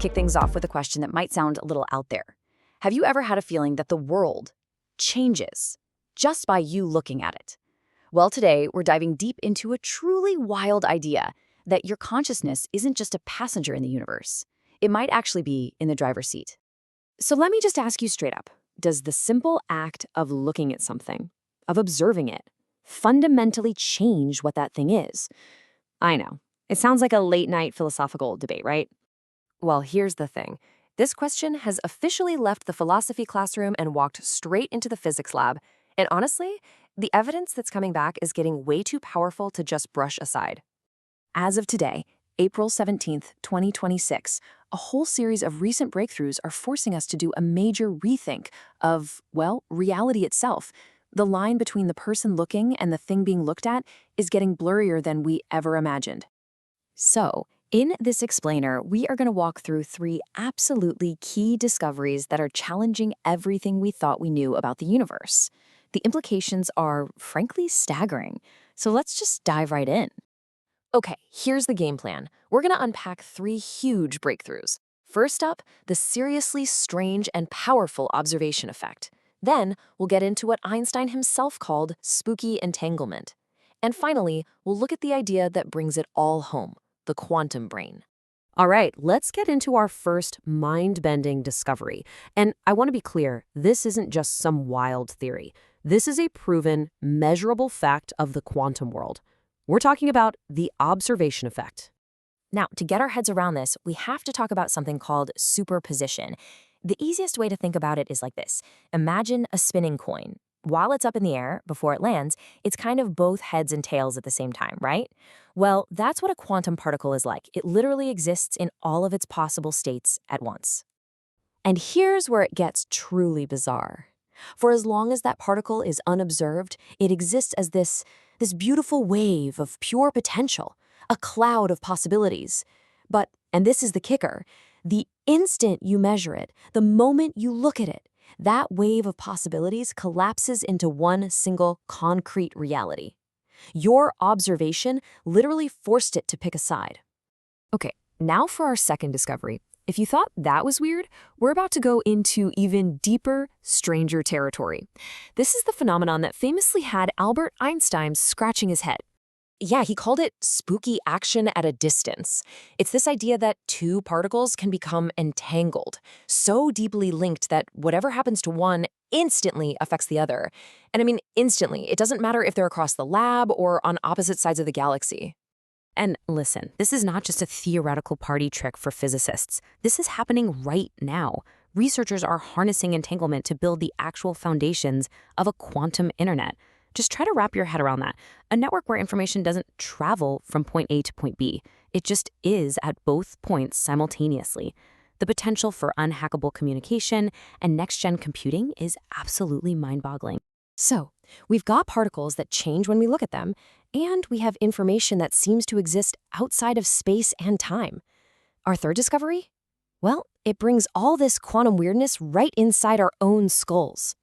kick things off with a question that might sound a little out there. Have you ever had a feeling that the world changes just by you looking at it? Well, today we're diving deep into a truly wild idea that your consciousness isn't just a passenger in the universe. It might actually be in the driver's seat. So let me just ask you straight up, does the simple act of looking at something, of observing it, fundamentally change what that thing is? I know, it sounds like a late-night philosophical debate, right? Well, here's the thing. This question has officially left the philosophy classroom and walked straight into the physics lab. And honestly, the evidence that's coming back is getting way too powerful to just brush aside. As of today, April 17th, 2026, a whole series of recent breakthroughs are forcing us to do a major rethink of, well, reality itself. The line between the person looking and the thing being looked at is getting blurrier than we ever imagined. So, in this explainer, we are going to walk through 3 absolutely key discoveries that are challenging everything we thought we knew about the universe. The implications are, frankly, staggering. So let's just dive right in. Okay, here's the game plan. We're going to unpack 3 huge breakthroughs. First up, the seriously strange and powerful observation effect. Then, we'll get into what Einstein himself called spooky entanglement. And finally, we'll look at the idea that brings it all home, the quantum brain. All right, let's get into our first mind-bending discovery. And I want to be clear, this isn't just some wild theory. This is a proven, measurable fact of the quantum world. We're talking about the observation effect. Now, to get our heads around this, we have to talk about something called superposition. The easiest way to think about it is like this. Imagine a spinning coin. While it's up in the air, before it lands, it's kind of both heads and tails at the same time, right? Well, that's what a quantum particle is like. It literally exists in all of its possible states at once. And here's where it gets truly bizarre. For as long as that particle is unobserved, it exists as this beautiful wave of pure potential, a cloud of possibilities. But, and this is the kicker, the instant you measure it, the moment you look at it, that wave of possibilities collapses into one single concrete reality. Your observation literally forced it to pick a side. Okay, now for our second discovery. If you thought that was weird, we're about to go into even deeper, stranger territory. This is the phenomenon that famously had Albert Einstein scratching his head. Yeah, he called it spooky action at a distance. It's this idea that 2 particles can become entangled, so deeply linked that whatever happens to one instantly affects the other. And I mean instantly. It doesn't matter if they're across the lab or on opposite sides of the galaxy. And listen, this is not just a theoretical party trick for physicists. This is happening right now. Researchers are harnessing entanglement to build the actual foundations of a quantum internet. Just try to wrap your head around that. A network where information doesn't travel from point A to point B. It just is at both points simultaneously. The potential for unhackable communication and next-gen computing is absolutely mind-boggling. So, we've got particles that change when we look at them, and we have information that seems to exist outside of space and time. Our third discovery? Well, it brings all this quantum weirdness right inside our own skulls.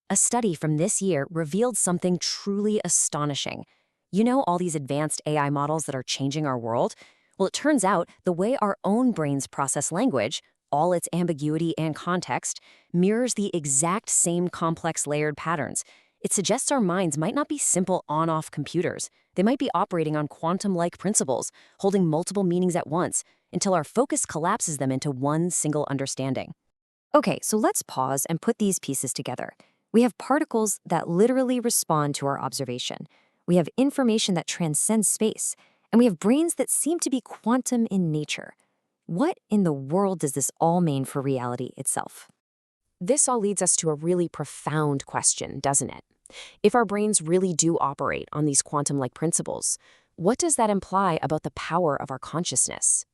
A study from this year revealed something truly astonishing. You know all these advanced AI models that are changing our world? Well, it turns out the way our own brains process language, all its ambiguity and context, mirrors the exact same complex layered patterns. It suggests our minds might not be simple on-off computers. They might be operating on quantum-like principles, holding multiple meanings at once, until our focus collapses them into one single understanding. Okay, so let's pause and put these pieces together. We have particles that literally respond to our observation. We have information that transcends space. And we have brains that seem to be quantum in nature. What in the world does this all mean for reality itself? This all leads us to a really profound question, doesn't it? If our brains really do operate on these quantum-like principles, what does that imply about the power of our consciousness?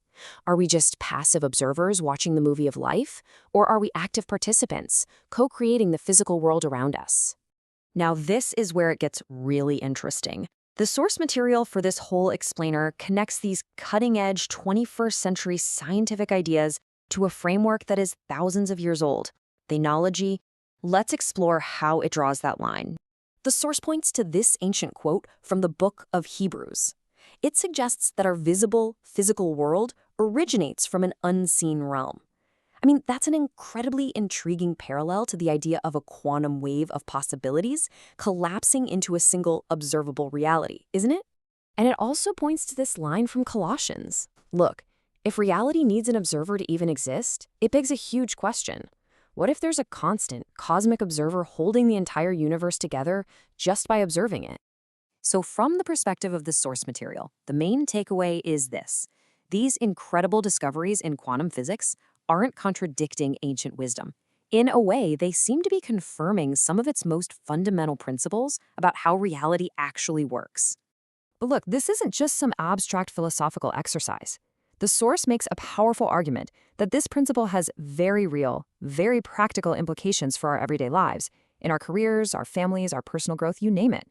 Are we just passive observers watching the movie of life? Or are we active participants, co-creating the physical world around us? Now, this is where it gets really interesting. The source material for this whole explainer connects these cutting-edge 21st century scientific ideas to a framework that is thousands of years old, the knology. Let's explore how it draws that line. The source points to this ancient quote from the book of Hebrews. It suggests that our visible, physical world originates from an unseen realm. I mean, that's an incredibly intriguing parallel to the idea of a quantum wave of possibilities collapsing into a single observable reality, isn't it? And it also points to this line from Colossians. Look, if reality needs an observer to even exist, it begs a huge question. What if there's a constant, cosmic observer holding the entire universe together just by observing it? So from the perspective of the source material, the main takeaway is this. These incredible discoveries in quantum physics aren't contradicting ancient wisdom. In a way, they seem to be confirming some of its most fundamental principles about how reality actually works. But look, this isn't just some abstract philosophical exercise. The source makes a powerful argument that this principle has very real, very practical implications for our everyday lives, in our careers, our families, our personal growth, you name it.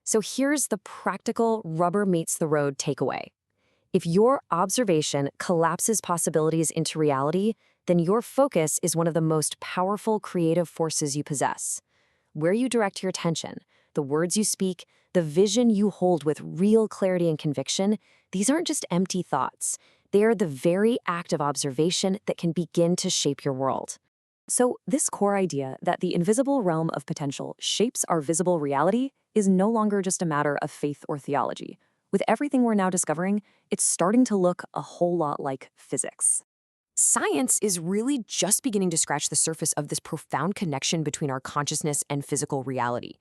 So here's the practical rubber meets the road takeaway. If your observation collapses possibilities into reality, then your focus is one of the most powerful creative forces you possess. Where you direct your attention, the words you speak, the vision you hold with real clarity and conviction, these aren't just empty thoughts. They are the very act of observation that can begin to shape your world. So this core idea that the invisible realm of potential shapes our visible reality is no longer just a matter of faith or theology. With everything we're now discovering, it's starting to look a whole lot like physics. Science is really just beginning to scratch the surface of this profound connection between our consciousness and physical reality.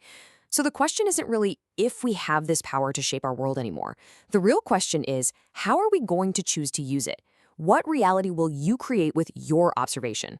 So the question isn't really if we have this power to shape our world anymore. The real question is, how are we going to choose to use it? What reality will you create with your observation?